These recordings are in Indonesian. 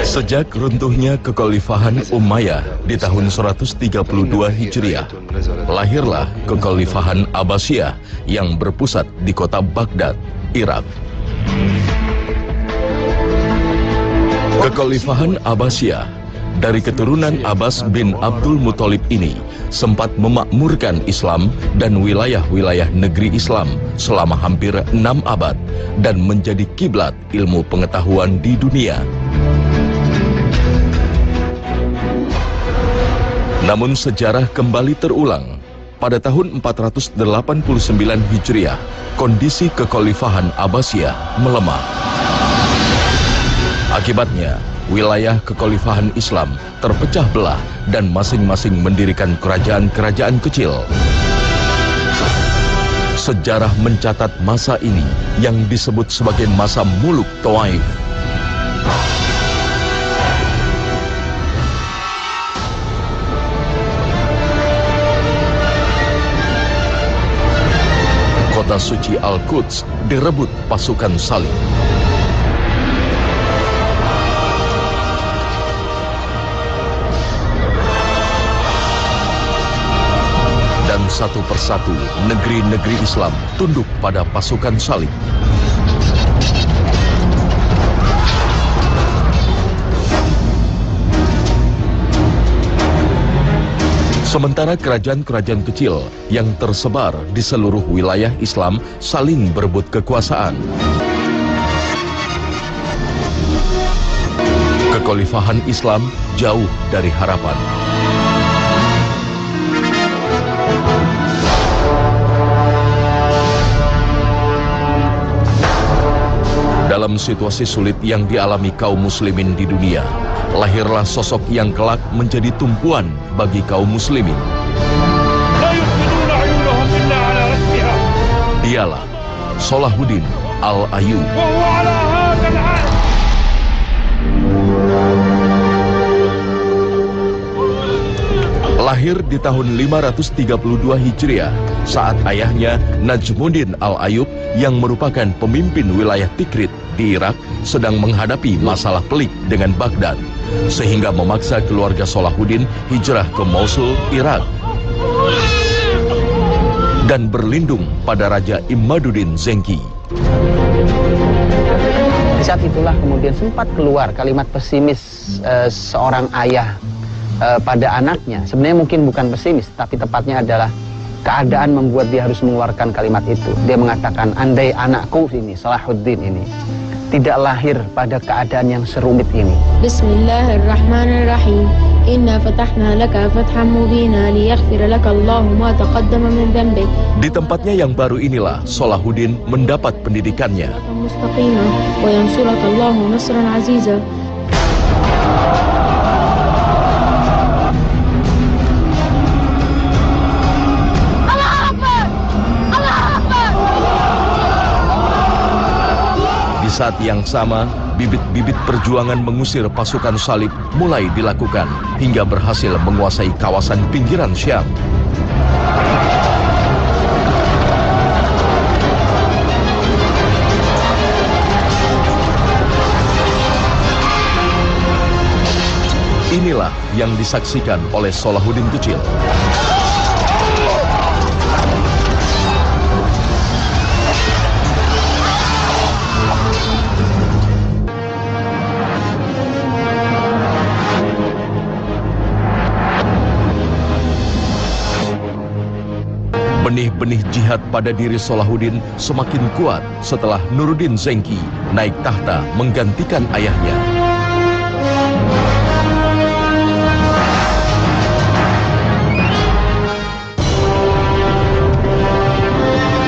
Sejak runtuhnya kekhalifahan Umayyah di tahun 132 Hijriah, lahirlah kekhalifahan Abbasiyah yang berpusat di kota Baghdad, Irak. Kekhalifahan Abbasiyah dari keturunan Abbas bin Abdul Muthalib ini sempat memakmurkan Islam dan wilayah-wilayah negeri Islam selama hampir 6 abad dan menjadi kiblat ilmu pengetahuan di dunia. Namun sejarah kembali terulang. Pada tahun 489 Hijriah, kondisi kekhalifahan Abbasiyah melemah. Akibatnya, wilayah kekhalifahan Islam terpecah belah dan masing-masing mendirikan kerajaan-kerajaan kecil. Sejarah mencatat masa ini yang disebut sebagai masa Muluk Tawaif. Kota suci Al-Quds direbut pasukan Salib. Dan satu persatu negeri-negeri Islam tunduk pada pasukan Salib. Sementara kerajaan-kerajaan kecil yang tersebar di seluruh wilayah Islam saling berebut kekuasaan. Kekhalifahan Islam jauh dari harapan. Dalam situasi sulit yang dialami kaum muslimin di dunia, lahirlah sosok yang kelak menjadi tumpuan bagi kaum muslimin. Dialah Salahuddin Al-Ayyub. Lahir di tahun 532 Hijriah saat ayahnya Najmuddin Al-Ayyub yang merupakan pemimpin wilayah Tikrit di Irak sedang menghadapi masalah pelik dengan Baghdad, sehingga memaksa keluarga Salahuddin hijrah ke Mosul, Irak dan berlindung pada Raja Imaduddin Zengi. Di saat itulah kemudian sempat keluar kalimat pesimis seorang ayah pada anaknya. Sebenarnya mungkin bukan pesimis, tapi tepatnya adalah keadaan membuat dia harus mengeluarkan kalimat itu. Dia mengatakan, andai anakku ini, Salahuddin ini, tidak lahir pada keadaan yang serumit ini. Bismillahirrahmanirrahim. Inna fatahna laka fathan mubina liyaghfira laka Allahu ma taqaddama min dhanbik. Di tempatnya yang baru inilah Salahuddin mendapat pendidikannya. Mustaqimah wa yansuraka Allahu nasran aziza. Di saat yang sama, bibit-bibit perjuangan mengusir pasukan Salib mulai dilakukan hingga berhasil menguasai kawasan pinggiran Syam. Inilah yang disaksikan oleh Salahuddin kecil. Benih-benih jihad pada diri Salahuddin semakin kuat setelah Nuruddin Zengi naik tahta menggantikan ayahnya.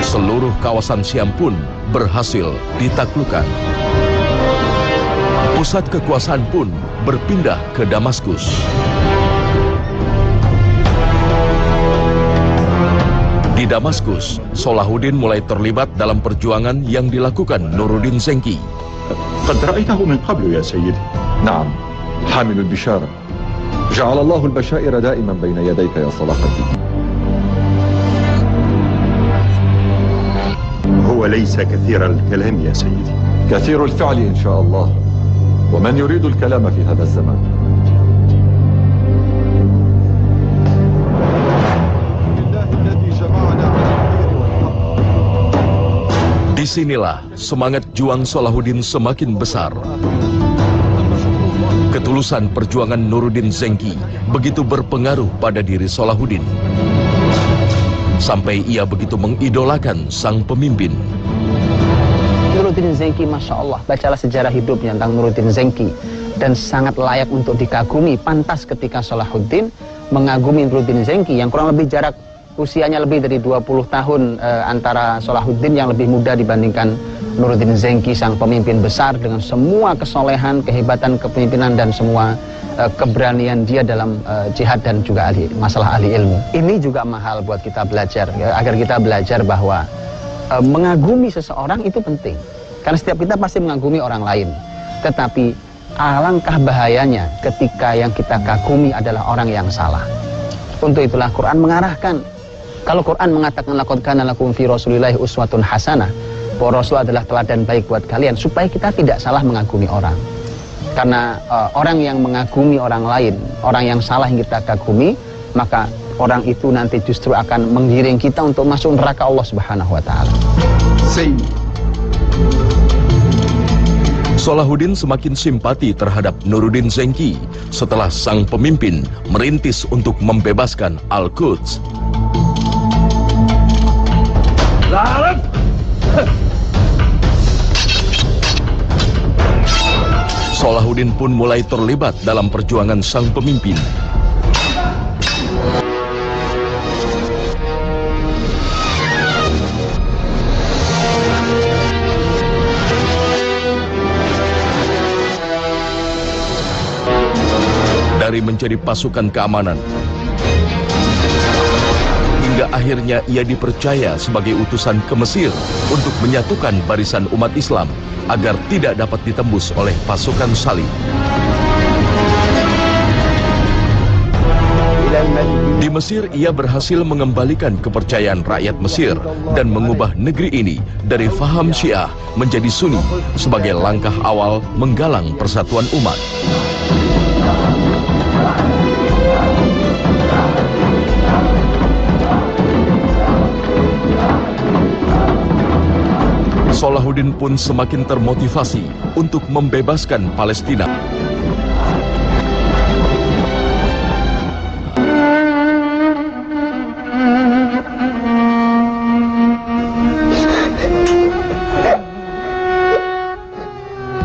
Seluruh kawasan Syam pun berhasil ditaklukkan. Pusat kekuasaan pun berpindah ke Damaskus. Di Damaskus, Salahuddin mulai terlibat dalam perjuangan yang dilakukan Nuruddin Zengi. قد رأيته من قبل يا سيدي. نعم، حامل البشارة. جعل الله البشائر دائما بين يديك يا صلاح الدين. وليس كثير الكلام يا سيدي. كثير الفعل إن شاء الله، ومن يريد الكلام في هذا الزمان. Disinilah semangat juang Salahuddin semakin besar. Ketulusan perjuangan Nuruddin Zengki begitu berpengaruh pada diri Salahuddin, sampai ia begitu mengidolakan sang pemimpin. Nuruddin Zengki, Masya Allah, bacalah sejarah hidupnya tentang Nuruddin Zengki, dan sangat layak untuk dikagumi. Pantas ketika Salahuddin mengagumi Nuruddin Zengki yang kurang lebih jarak usianya lebih dari 20 tahun antara Salahuddin yang lebih muda dibandingkan Nuruddin Zengki, sang pemimpin besar dengan semua kesolehan, kehebatan kepemimpinan dan semua keberanian dia dalam jihad dan juga masalah ahli ilmu. Ini juga mahal buat kita belajar, ya, agar kita belajar bahwa mengagumi seseorang itu penting. Karena setiap kita pasti mengagumi orang lain. Tetapi alangkah bahayanya ketika yang kita kagumi adalah orang yang salah. Untuk itulah Quran mengarahkan. Kalau Quran mengatakan laqad kana lakum fi rasulillahi uswatun hasanah, bahwa Rasul adalah teladan baik buat kalian, supaya kita tidak salah mengagumi orang. Karena orang yang mengagumi orang lain, orang yang salah yang kita kagumi, maka orang itu nanti justru akan menggiring kita untuk masuk neraka Allah Subhanahu wa taala. Salahuddin semakin simpati terhadap Nuruddin Zengki setelah sang pemimpin merintis untuk membebaskan Al-Quds. Salahuddin pun mulai terlibat dalam perjuangan sang pemimpin. Dari menjadi pasukan keamanan, hingga akhirnya ia dipercaya sebagai utusan ke Mesir untuk menyatukan barisan umat Islam agar tidak dapat ditembus oleh pasukan Salib. Di Mesir, ia berhasil mengembalikan kepercayaan rakyat Mesir dan mengubah negeri ini dari faham Syiah menjadi Sunni sebagai langkah awal menggalang persatuan umat. Salahuddin pun semakin termotivasi untuk membebaskan Palestina.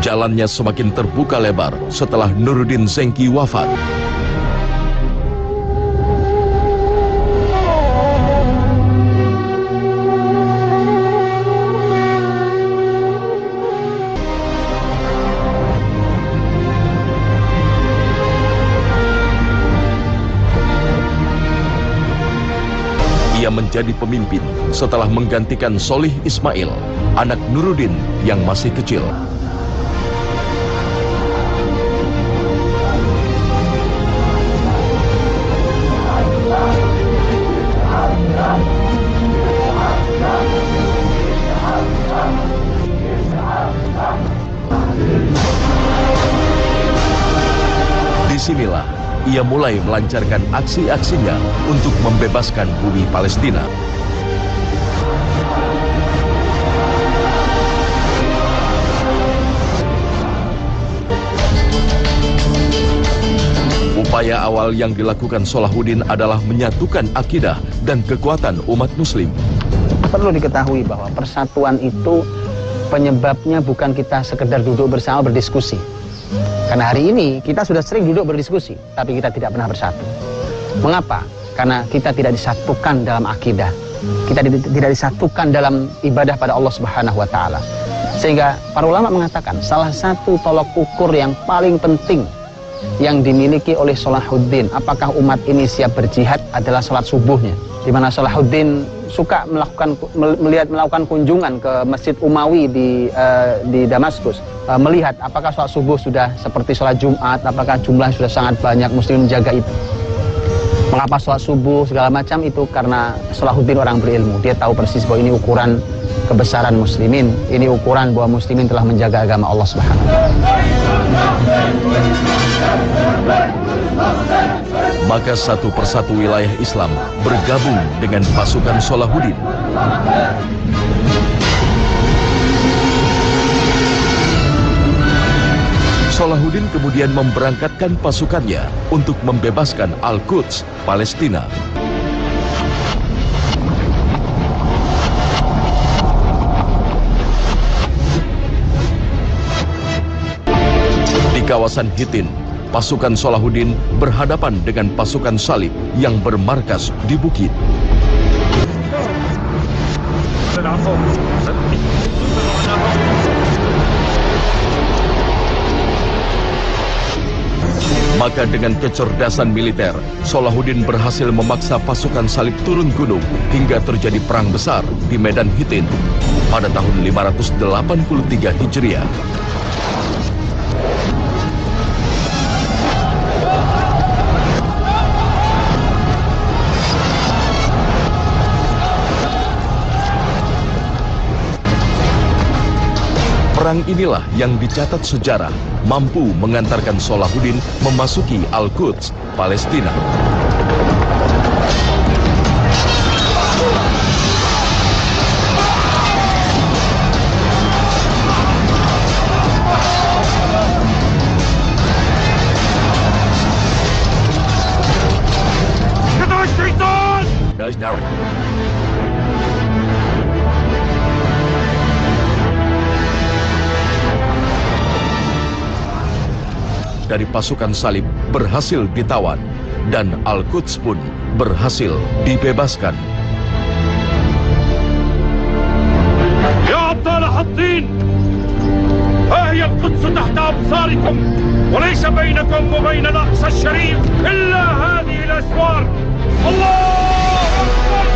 Jalannya semakin terbuka lebar setelah Nuruddin Zengki wafat. Ia menjadi pemimpin setelah menggantikan Solih Ismail, anak Nuruddin yang masih kecil. Disinilah ia mulai melancarkan aksi-aksinya untuk membebaskan bumi Palestina. Upaya awal yang dilakukan Salahuddin adalah menyatukan akidah dan kekuatan umat muslim. Perlu diketahui bahwa persatuan itu penyebabnya bukan kita sekedar duduk bersama berdiskusi. Karena hari ini kita sudah sering duduk berdiskusi, tapi kita tidak pernah bersatu. Mengapa? Karena kita tidak disatukan dalam akidah. Kita tidak disatukan dalam ibadah pada Allah Subhanahu wa taala. Sehingga para ulama mengatakan salah satu tolok ukur yang paling penting yang dimiliki oleh Salahuddin, apakah umat ini siap berjihad, adalah sholat subuhnya. Di mana Salahuddin suka melakukan kunjungan ke Masjid Umawi di Damaskus, melihat apakah sholat subuh sudah seperti sholat Jumat, apakah jumlah sudah sangat banyak muslim menjaga itu. Mengapa sholat subuh segala macam itu karena Salahuddin orang berilmu. Dia tahu persis bahwa ini ukuran kebesaran muslimin, ini ukuran bahwa muslimin telah menjaga agama Allah Subhanahu wa taala. Maka satu persatu wilayah Islam bergabung dengan pasukan Salahuddin. Salahuddin kemudian memberangkatkan pasukannya untuk membebaskan Al-Quds, Palestina. Di kawasan Hittin, pasukan Salahuddin berhadapan dengan pasukan Salib yang bermarkas di bukit. Maka dengan kecerdasan militer, Salahuddin berhasil memaksa pasukan Salib turun gunung hingga terjadi perang besar di Medan Hittin pada tahun 583 Hijriah. Perang inilah yang dicatat sejarah mampu mengantarkan Salahuddin memasuki Al-Quds, Palestina. Dari pasukan Salib berhasil ditawan dan Al-Quds pun berhasil dibebaskan. Ya Abdal Hattin, هي القدس تحت أبصاركم وليس بينكم وبين الأقصى الشريف إلا هذه الأسوار. الله أكبر.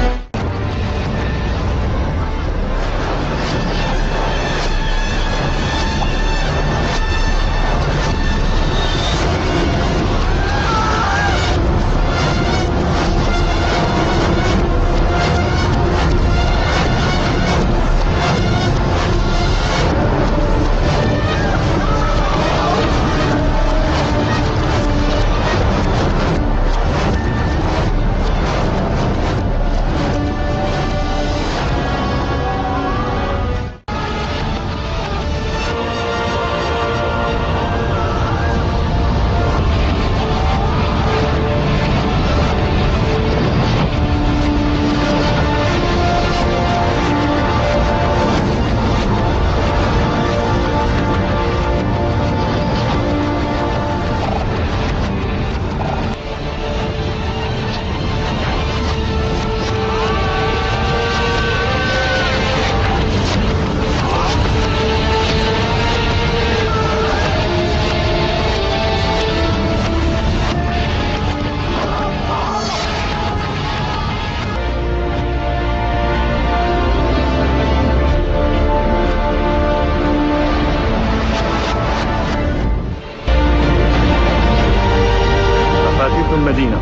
المدينة.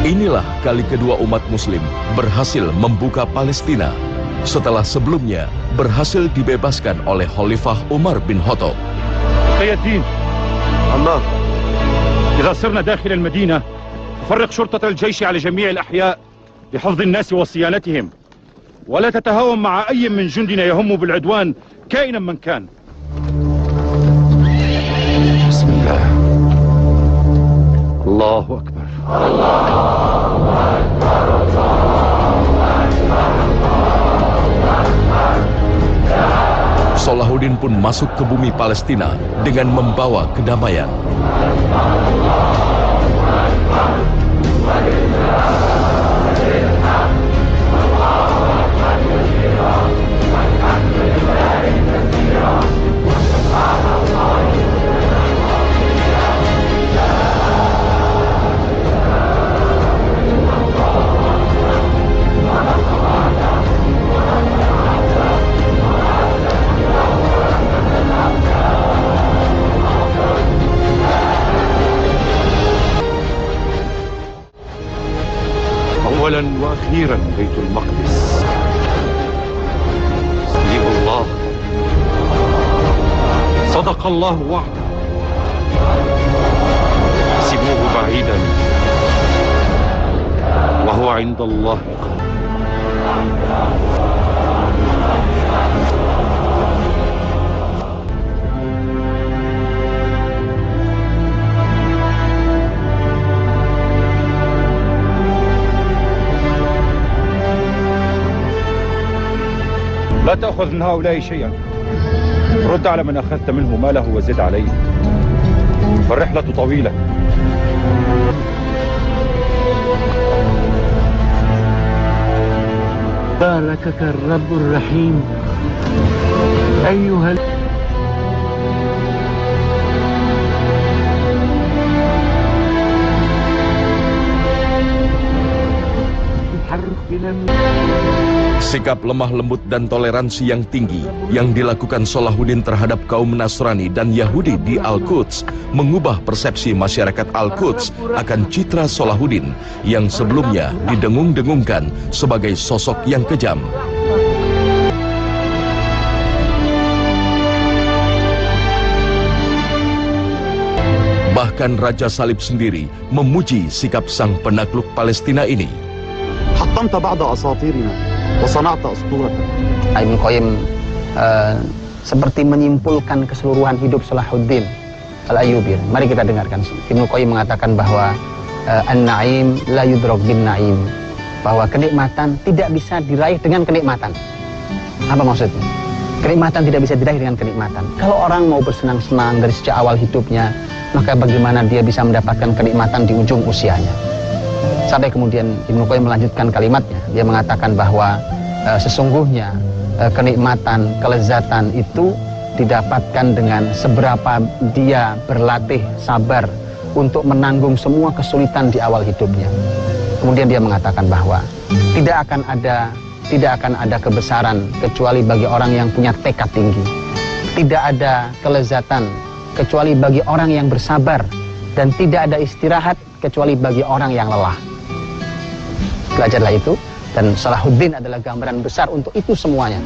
Inilah kali kedua umat muslim berhasil membuka Palestina setelah sebelumnya berhasil dibebaskan oleh Khalifah Umar bin Khattab. تقي الدين عمار، إذا صرنا داخل المدينة فرق شرطة الجيش على جميع الأحياء لحفظ الناس وصيانتهم، ولا تتهاون مع أي من جندنا يهم بالعدوان كائنا من كان. بسم الله. الله أكبر. Salahuddin pun masuk ke bumi Palestina dengan membawa kedamaian. أخيرا بيت المقدس. استجيب الله، صدق الله وعده، سيبوه بعيدا وهو عند الله قريب. لا تأخذ من هؤلاء شيئا، رد على من أخذت منه ماله وزد عليه، فالرحلة طويلة. باركك الرب الرحيم أيها Sikap lemah lembut dan toleransi yang tinggi yang dilakukan Salahuddin terhadap kaum Nasrani dan Yahudi di Al-Quds mengubah persepsi masyarakat Al-Quds akan citra Salahuddin yang sebelumnya didengung-dengungkan sebagai sosok yang kejam. Bahkan Raja Salib sendiri memuji sikap sang penakluk Palestina ini. حطمت بعض أساطيرنا وصنعت أسطورة. Ibnu Qayyim seperti menyimpulkan keseluruhan hidup Salahuddin Al-Ayyubi. Mari kita dengarkan. Ibnu Qayyim mengatakan bahwa an-na'im la yudrak bin na'im, bahwa kenikmatan tidak bisa diraih dengan kenikmatan. Apa maksudnya? Kenikmatan tidak bisa diraih dengan kenikmatan. Kalau orang mau bersenang-senang dari sejak awal hidupnya, maka bagaimana dia bisa mendapatkan kenikmatan di ujung usianya? Sampai kemudian Ibnu Qayyim melanjutkan kalimatnya. Dia mengatakan bahwa sesungguhnya kenikmatan, kelezatan itu didapatkan dengan seberapa dia berlatih sabar untuk menanggung semua kesulitan di awal hidupnya. Kemudian dia mengatakan bahwa tidak akan ada kebesaran kecuali bagi orang yang punya tekad tinggi. Tidak ada kelezatan kecuali bagi orang yang bersabar, dan tidak ada istirahat kecuali bagi orang yang lelah. Belajarlah itu, dan Salahuddin adalah gambaran besar untuk itu semuanya.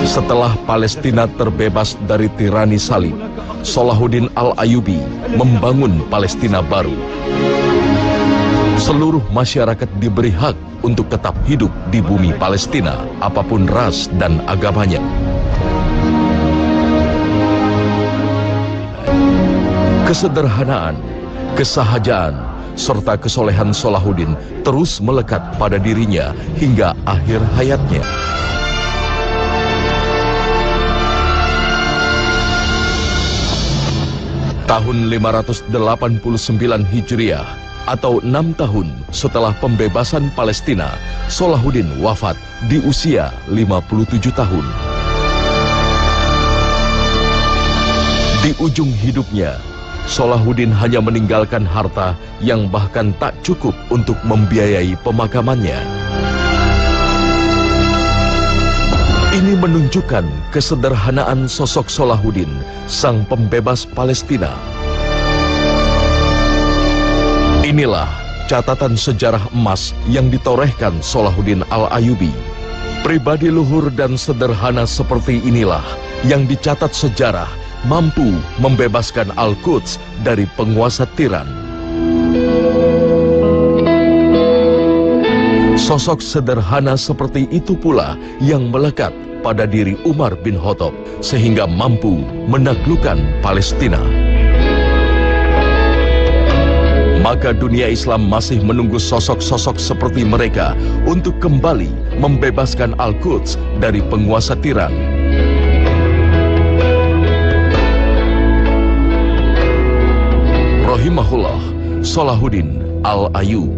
Setelah Palestina terbebas dari tirani salib, Salahuddin Al-Ayyubi membangun Palestina baru. Seluruh masyarakat diberi hak untuk tetap hidup di bumi Palestina, apapun ras dan agamanya. Kesederhanaan, kesahajaan, serta kesolehan Salahuddin terus melekat pada dirinya hingga akhir hayatnya. Tahun 589 Hijriah atau 6 tahun setelah pembebasan Palestina, Salahuddin wafat di usia 57 tahun. Di ujung hidupnya, Salahuddin hanya meninggalkan harta yang bahkan tak cukup untuk membiayai pemakamannya. Ini menunjukkan kesederhanaan sosok Salahuddin, sang pembebas Palestina. Inilah catatan sejarah emas yang ditorehkan Salahuddin Al-Ayyubi. Pribadi luhur dan sederhana seperti inilah yang dicatat sejarah mampu membebaskan Al-Quds dari penguasa tiran. Sosok sederhana seperti itu pula yang melekat pada diri Umar bin Khattab sehingga mampu menaklukkan Palestina. Maka dunia Islam masih menunggu sosok-sosok seperti mereka untuk kembali membebaskan Al-Quds dari penguasa tiran. Rahimahullah Salahuddin Al-Ayyub.